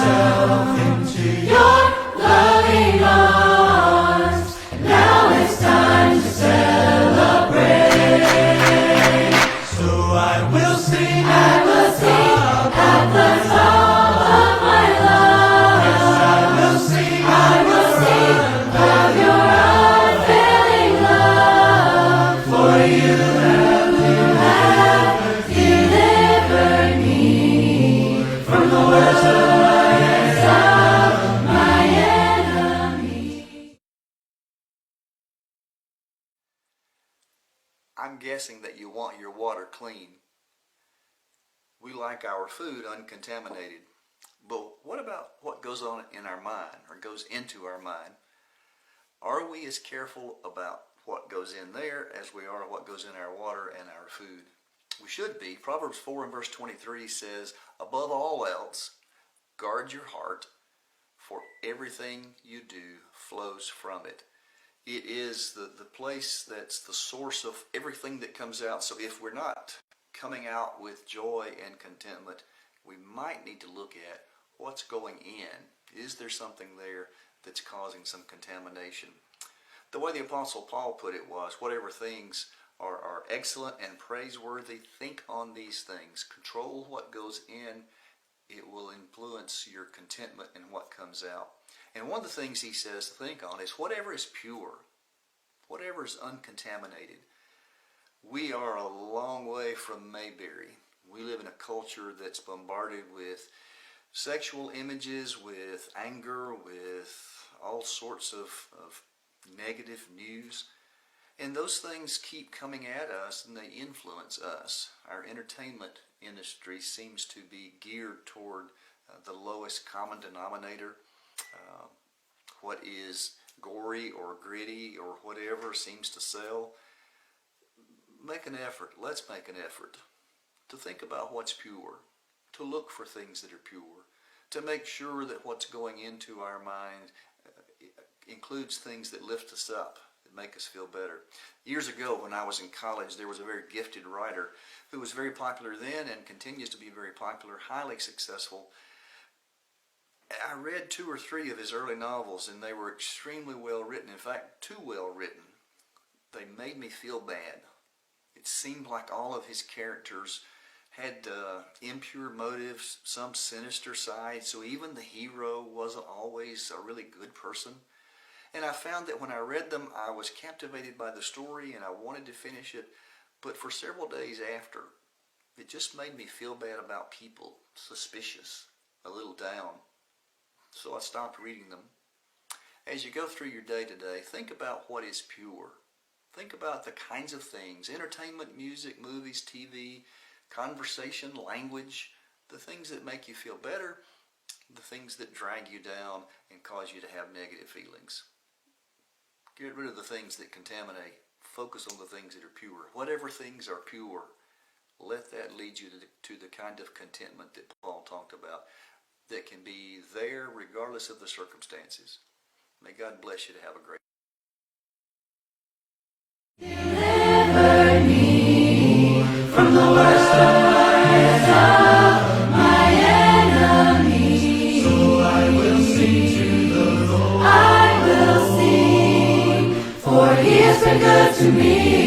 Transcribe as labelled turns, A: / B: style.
A: myself into your loving arms. Now it's time to celebrate. So I will sing at the top of my lungs. Yes, I will sing of your unfailing love. For you have delivered me from the worst of my enemy.
B: I'm guessing that you want your water clean. We like our food uncontaminated. But what about what goes on in our mind or goes into our mind? Are we as careful about what goes in there as we are what goes in our water and our food? We should be. Proverbs 4 and verse 23 says, above all else, guard your heart, for everything you do flows from it. It is the place that's the source of everything that comes out. So if we're not coming out with joy and contentment, we might need to look at what's going in. Is there something there that's causing some contamination? The way the Apostle Paul put it was, whatever things are excellent and praiseworthy, think on these things. Control what goes in. It will influence your contentment and what comes out. And one of the things he says to think on is whatever is pure, whatever is uncontaminated. We are a long way from Mayberry. We live in a culture that's bombarded with sexual images, with anger, with all sorts of negative news. And those things keep coming at us and they influence us. Our entertainment industry seems to be geared toward the lowest common denominator. What is gory or gritty or whatever seems to sell. Make an effort. Let's make an effort to think about what's pure, to look for things that are pure, to make sure that what's going into our mind includes things that lift us up, that make us feel better. Years ago when I was in college, there was a very gifted writer who was very popular then and continues to be very popular, highly successful. I read 2 or 3 of his early novels and they were extremely well written. In fact, too well written. They made me feel bad. It seemed like all of his characters had impure motives, some sinister side, so even the hero wasn't always a really good person. And I found that when I read them, I was captivated by the story and I wanted to finish it, but for several days after, it just made me feel bad about people, suspicious, a little down. So I stopped reading them. As you go through your day today, think about what is pure. Think about the kinds of things, entertainment, music, movies, TV, conversation, language, the things that make you feel better, the things that drag you down and cause you to have negative feelings. Get rid of the things that contaminate. Focus on the things that are pure. Whatever things are pure, let that lead you to the kind of contentment that Paul talked about that can be there regardless of the circumstances. May God bless you to have a great
A: Deliver me from the worst of my enemies. So I will sing to the Lord. I will sing, for He has been good to me.